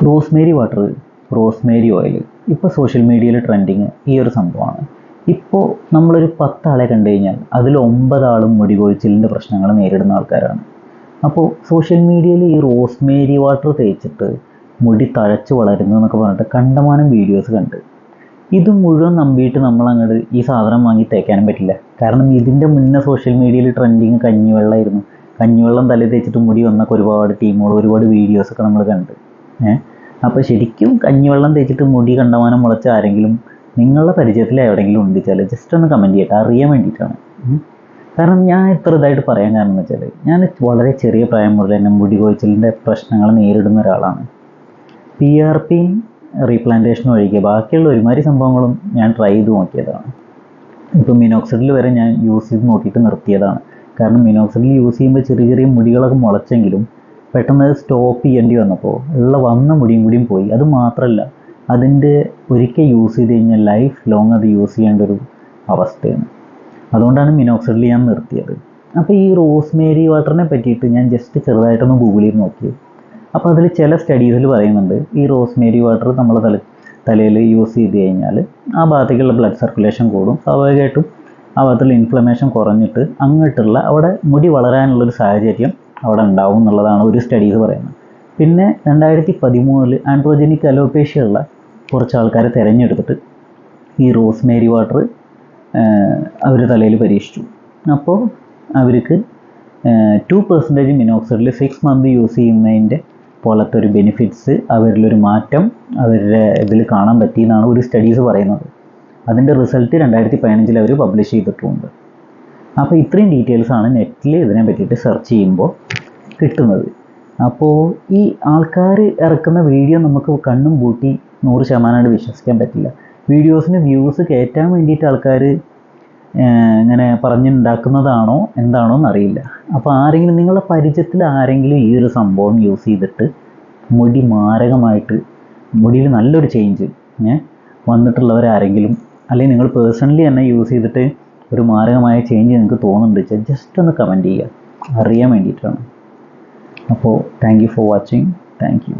Rosemary water, Rosemary oil ഇപ്പോൾ social മീഡിയയിൽ trending ഈ ഒരു സംഭവമാണ്. ഇപ്പോൾ നമ്മളൊരു 10 ആളെ കണ്ടു കഴിഞ്ഞാൽ അതിൽ 9 ആളും മുടി കൊഴിച്ചിലിൻ്റെ പ്രശ്നങ്ങൾ നേരിടുന്ന ആൾക്കാരാണ്. അപ്പോൾ സോഷ്യൽ മീഡിയയിൽ ഈ റോസ്മേരി വാട്ടർ തേച്ചിട്ട് മുടി തഴച്ച് വളരുന്നു എന്നൊക്കെ പറഞ്ഞിട്ട് കണ്ടമാനം വീഡിയോസ് കണ്ട്. ഇത് മുഴുവൻ നമ്പിയിട്ട് നമ്മളങ്ങോട്ട് ഈ സാധനം വാങ്ങി തേക്കാനും പറ്റില്ല. കാരണം ഇതിൻ്റെ മുന്നേ സോഷ്യൽ മീഡിയയിൽ ട്രെൻഡിങ് കഞ്ഞിവെള്ളമായിരുന്നു. കഞ്ഞിവെള്ളം തലയിൽ തേച്ചിട്ട് മുടി വന്നൊക്കെ ഒരുപാട് ടീമുകൾ ഒരുപാട് വീഡിയോസൊക്കെ നമ്മൾ കണ്ട്. അപ്പോൾ ശരിക്കും കഞ്ഞിവെള്ളം തേച്ചിട്ട് മുടി കണ്ടമാനം മുളച്ച ആരെങ്കിലും നിങ്ങളുടെ പരിചയത്തിൽ എവിടെയെങ്കിലും ഉണ്ടെച്ചാൽ ജസ്റ്റ് ഒന്ന് കമൻറ്റ് ചെയ്യട്ടെ, അറിയാൻ വേണ്ടിയിട്ടാണ്. കാരണം ഞാൻ ഇത്ര ഇതായിട്ട് പറയാൻ കാരണം എന്ന് വെച്ചാൽ ഞാൻ വളരെ ചെറിയ പ്രായം മുതൽ തന്നെ മുടി കൊഴിച്ചിലിൻ്റെ പ്രശ്നങ്ങൾ നേരിടുന്ന ഒരാളാണ്. PRPയും റീപ്ലാന്റേഷനും ഒഴികെ ബാക്കിയുള്ള ഒരുമാതിരി സംഭവങ്ങളും ഞാൻ ട്രൈ ചെയ്ത് നോക്കിയതാണ്. ഇപ്പോൾ മിനോക്സിഡിൽ വരെ ഞാൻ യൂസ് ചെയ്ത് നോക്കിയിട്ട് നിർത്തിയതാണ്. കാരണം മിനോക്സിഡിൽ യൂസ് ചെയ്യുമ്പോൾ ചെറിയ ചെറിയ മുടികളൊക്കെ മുളച്ചെങ്കിലും പെട്ടെന്ന് അത് സ്റ്റോപ്പ് ചെയ്യേണ്ടി വന്നപ്പോൾ വന്ന മുടിയും കൂടിയും പോയി. അത് മാത്രമല്ല, അതിൻ്റെ ഒരിക്കൽ യൂസ് ചെയ്ത് കഴിഞ്ഞാൽ ലൈഫ് ലോങ് അത് യൂസ് ചെയ്യേണ്ട ഒരു അവസ്ഥയാണ്. അതുകൊണ്ടാണ് മിനോക്സിഡിൽ ഞാൻ നിർത്തിയത്. അപ്പോൾ ഈ റോസ്മേരി വാട്ടറിനെ പറ്റിയിട്ട് ഞാൻ ജസ്റ്റ് ചെറുതായിട്ടൊന്ന് ഗൂഗിൾ ചെയ്ത് നോക്കി. അപ്പോൾ അതിൽ ചില സ്റ്റഡീസിൽ പറയുന്നുണ്ട് ഈ റോസ്മേരി വാട്ടർ നമ്മൾ തലയിൽ യൂസ് ചെയ്ത് കഴിഞ്ഞാൽ ആ ഭാഗത്തേക്കുള്ള ബ്ലഡ് സർക്കുലേഷൻ കൂടും, സ്വാഭാവികമായിട്ടും ആ ഭാഗത്തുള്ള ഇൻഫ്ലമേഷൻ കുറഞ്ഞിട്ട് അങ്ങോട്ടുള്ള അവിടെ മുടി വളരാനുള്ളൊരു സാഹചര്യം അവിടെ ഉണ്ടാവും എന്നുള്ളതാണ് ഒരു സ്റ്റഡീസ് പറയുന്നത്. പിന്നെ 2013 ആൻഡ്രോജനിക് അലോപേഷ്യ ഉള്ള കുറച്ച് ആൾക്കാരെ തിരഞ്ഞെടുത്തിട്ട് ഈ റോസ്മേരി വാട്ടർ അവർ തലയിൽ പരീക്ഷിച്ചു. അപ്പോൾ അവർക്ക് 2% മിനോക്സിഡിൽ 6 മന്ത് യൂസ് ചെയ്യുന്നതിൻ്റെ പോലത്തെ ഒരു ബെനിഫിറ്റ്സ് അവരിലൊരു മാറ്റം അവരുടെ ഇതിൽ കാണാൻ പറ്റിയെന്നാണ് ഒരു സ്റ്റഡീസ് പറയുന്നത്. അതിൻ്റെ റിസൾട്ട് 2015 അവർ പബ്ലിഷ് ചെയ്തിട്ടുമുണ്ട്. അപ്പോൾ ഇത്രയും ഡീറ്റെയിൽസാണ് നെറ്റിൽ ഇതിനെ പറ്റിയിട്ട് സെർച്ച് ചെയ്യുമ്പോൾ കിട്ടുന്നത്. അപ്പോൾ ഈ ആൾക്കാർ ഇറക്കുന്ന വീഡിയോ നമുക്ക് കണ്ണും പൂട്ടി 100% വിശ്വസിക്കാൻ പറ്റില്ല. വീഡിയോസിന് വ്യൂസ് കയറ്റാൻ വേണ്ടിയിട്ട് ആൾക്കാർ ഇങ്ങനെ പറഞ്ഞുണ്ടാക്കുന്നതാണോ എന്താണോ എന്നറിയില്ല. അപ്പോൾ ആരെങ്കിലും നിങ്ങളുടെ പരിചയത്തിൽ ആരെങ്കിലും ഈ ഒരു സംഭവം യൂസ് ചെയ്തിട്ട് മുടി മാരകമായിട്ട് മുടിയിൽ നല്ലൊരു ചേഞ്ച് വന്നിട്ടുള്ളവരാരെങ്കിലും, അല്ലെങ്കിൽ നിങ്ങൾ പേഴ്സണലി തന്നെ യൂസ് ചെയ്തിട്ട് ഒരു മാരകമായ ചേഞ്ച് നിങ്ങൾക്ക് തോന്നുന്നുണ്ട് വെച്ചാൽ ജസ്റ്റ് ഒന്ന് കമൻറ്റ് ചെയ്യുക, അറിയാൻ വേണ്ടിയിട്ടാണ്. അപ്പോൾ thank you for watching. Thank you.